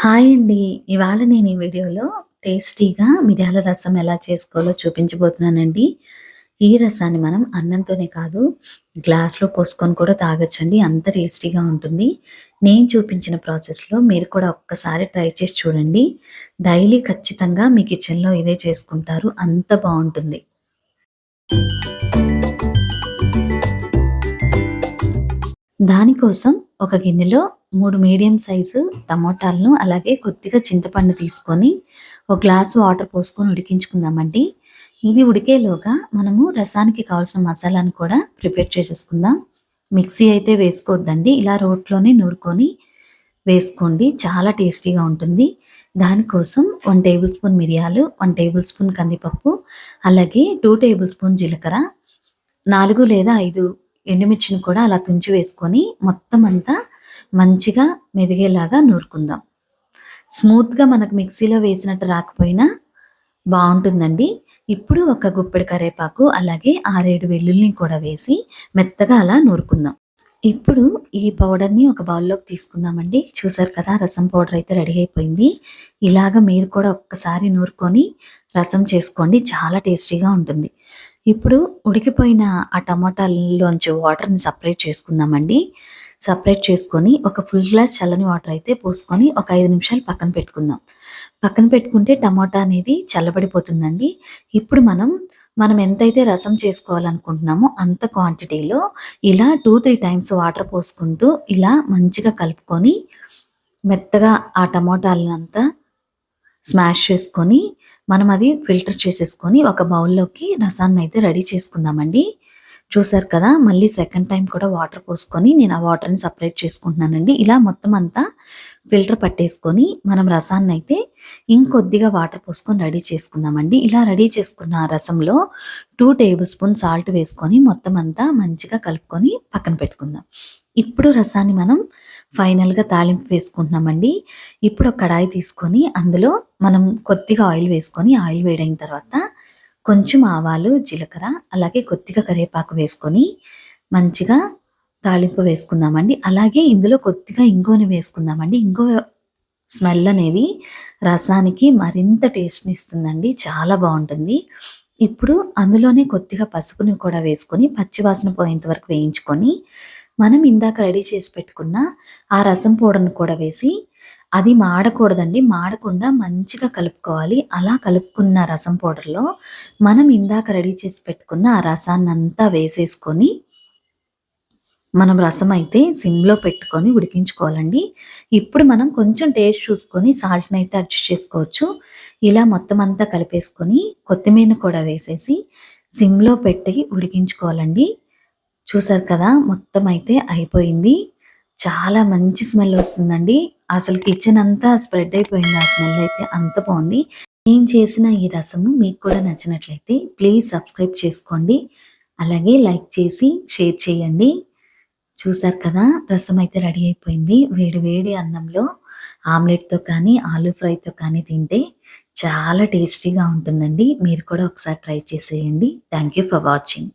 Hi అండి. ఇవాళ నేను ఈ వీడియోలో టేస్టీగా మిరియాల రసం ఎలా చేసుకోవాలో చూపించబోతున్నానండి. ఈ రసాన్ని మనం అన్నంతోనే కాదు, గ్లాస్‌లో పోసుకొని కూడా తాగొచ్చండి. అంత టేస్టీగా ఉంటుంది. నేను చూపించిన ప్రాసెస్‌లో మీరు కూడా ఒక్కసారి ట్రై చేసి చూడండి. డైలీ ఖచ్చితంగా మీ కిచెన్‌లో ఇదే చేసుకుంటారు. అంత బావుంటుంది. దానికోసం ఒక గిన్నెలో 3 మీడియం సైజు టమోటాలను, అలాగే కొద్దిగా చింతపండు తీసుకొని, ఒక గ్లాస్ వాటర్ పోసుకొని ఉడికించుకుందామండి. ఇది ఉడికేలోగా మనము రసానికి కావాల్సిన మసాలాను కూడా ప్రిపేర్ చేసేసుకుందాం. మిక్సీ అయితే వేసుకోవద్దండి. ఇలా రోట్లోనే నూరుకొని వేసుకోండి. చాలా టేస్టీగా ఉంటుంది. దానికోసం 1 టేబుల్ స్పూన్ మిరియాలు, 1 టేబుల్ స్పూన్ కందిపప్పు, అలాగే 2 టేబుల్ స్పూన్ జీలకర్ర, 4 లేదా 5 ఎండుమిర్చిని కూడా అలా తుంచి వేసుకొని మొత్తం అంతా మంచిగా మెదిగేలాగా నూరుకుందాం. స్మూత్‌గా మనకు మిక్సీలో వేసినట్టు రాకపోయినా బావుంటుందండి. ఇప్పుడు ఒక గుప్పెడు కరివేపాకు, అలాగే 6, 7 వెల్లుల్లిని కూడా వేసి మెత్తగా అలా నూరుకుందాం. ఇప్పుడు ఈ పౌడర్‌ని ఒక బౌల్‌లోకి తీసుకుందామండి. చూసారు కదా! రసం పౌడర్ అయితే రెడీ అయిపోయింది. ఇలాగ మీరు కూడా ఒక్కసారి నూరుకొని రసం చేసుకోండి. చాలా టేస్టీగా ఉంటుంది. ఇప్పుడు ఉడికిపోయిన ఆ టమాటాల్లోంచి వాటర్‌ని సెపరేట్ చేసుకుందామండి. సెపరేట్ చేసుకొని ఒక ఫుల్ గ్లాస్ చల్లని వాటర్ అయితే పోసుకొని ఒక 5 నిమిషాలు పక్కన పెట్టుకుందాం. పక్కన పెట్టుకుంటే టమాటా అనేది చల్లబడిపోతుందండి. ఇప్పుడు మనం ఎంతైతే రసం చేసుకోవాలనుకుంటున్నామో అంత క్వాంటిటీలో ఇలా 2, 3 టైమ్స్ వాటర్ పోసుకుంటూ ఇలా మంచిగా కలుపుకొని మెత్తగా ఆ టమాటాలనంతా స్మాష్ చేసుకొని మనం అది ఫిల్టర్ చేసేసుకొని ఒక బౌల్‌లోకి రసాన్నయితే రెడీ చేసుకుందామండి. చూసారు కదా! మళ్ళీ సెకండ్ టైమ్ కూడా వాటర్ పోసుకొని నేను ఆ వాటర్‌ని సెపరేట్ చేసుకుంటున్నానండి. ఇలా మొత్తం అంతా ఫిల్టర్ పట్టేసుకొని మనం రసాన్నయితే ఇంకొద్దిగా వాటర్ పోసుకొని రెడీ చేసుకుందామండి. ఇలా రెడీ చేసుకున్న రసంలో 2 టేబుల్ స్పూన్ సాల్ట్ వేసుకొని మొత్తం అంతా మంచిగా కలుపుకొని పక్కన పెట్టుకుందాం. ఇప్పుడు రసాన్ని మనం ఫైనల్‌గా తాలింపు వేసుకుంటున్నామండి. ఇప్పుడు ఒక కడాయి తీసుకొని అందులో మనం కొద్దిగా ఆయిల్ వేసుకొని, ఆయిల్ వేడైన తర్వాత కొంచెం ఆవాలు, జీలకర్ర, అలాగే కొద్దిగా కరివేపాకు వేసుకొని మంచిగా తాలింపు వేసుకుందామండి. అలాగే ఇందులో కొద్దిగా ఇంగువని వేసుకుందామండి. ఇంగువ స్మెల్ అనేది రసానికి మరింత టేస్ట్‌ని ఇస్తుందండి. చాలా బావుంటుంది. ఇప్పుడు అందులోనే కొద్దిగా పసుపుని కూడా వేసుకొని పచ్చి వాసన పోయేంత వరకు వేయించుకొని, మనం ఇందాక రెడీ చేసి పెట్టుకున్న ఆ రసం పౌడర్‌ని కూడా వేసి, అది మాడకూడదండి. మాడకుండా మంచిగా కలుపుకోవాలి. అలా కలుపుకున్న రసం పౌడర్‌లో మనం ఇందాక రెడీ చేసి పెట్టుకున్న ఆ రసాన్నంతా వేసేసుకొని మనం రసమైతే సిమ్‌లో పెట్టుకొని ఉడికించుకోవాలండి. ఇప్పుడు మనం కొంచెం టేస్ట్ చూసుకొని సాల్ట్‌నయితే అడ్జస్ట్ చేసుకోవచ్చు. ఇలా మొత్తం అంతా కలిపేసుకొని కొత్తిమీరని కూడా వేసేసి సిమ్‌లో పెట్టి ఉడికించుకోవాలండి. చూసారు కదా! మొత్తం అయితే అయిపోయింది. చాలా మంచి స్మెల్ వస్తుందండి. అసలు కిచెన్ అంతా స్ప్రెడ్ అయిపోయింది ఆ స్మెల్ అయితే అంత బావుంది. నేను చేసిన ఈ రసము మీకు కూడా నచ్చినట్లయితే ప్లీజ్ సబ్స్క్రైబ్ చేసుకోండి. అలాగే లైక్ చేసి షేర్ చేయండి. చూసారు కదా! రసం అయితే రెడీ అయిపోయింది. వేడి వేడి అన్నంలో ఆమ్లెట్‌తో కానీ, ఆలూ ఫ్రైతో కానీ తింటే చాలా టేస్టీగా ఉంటుందండి. మీరు కూడా ఒకసారి ట్రై చేసేయండి. Thank you for watching.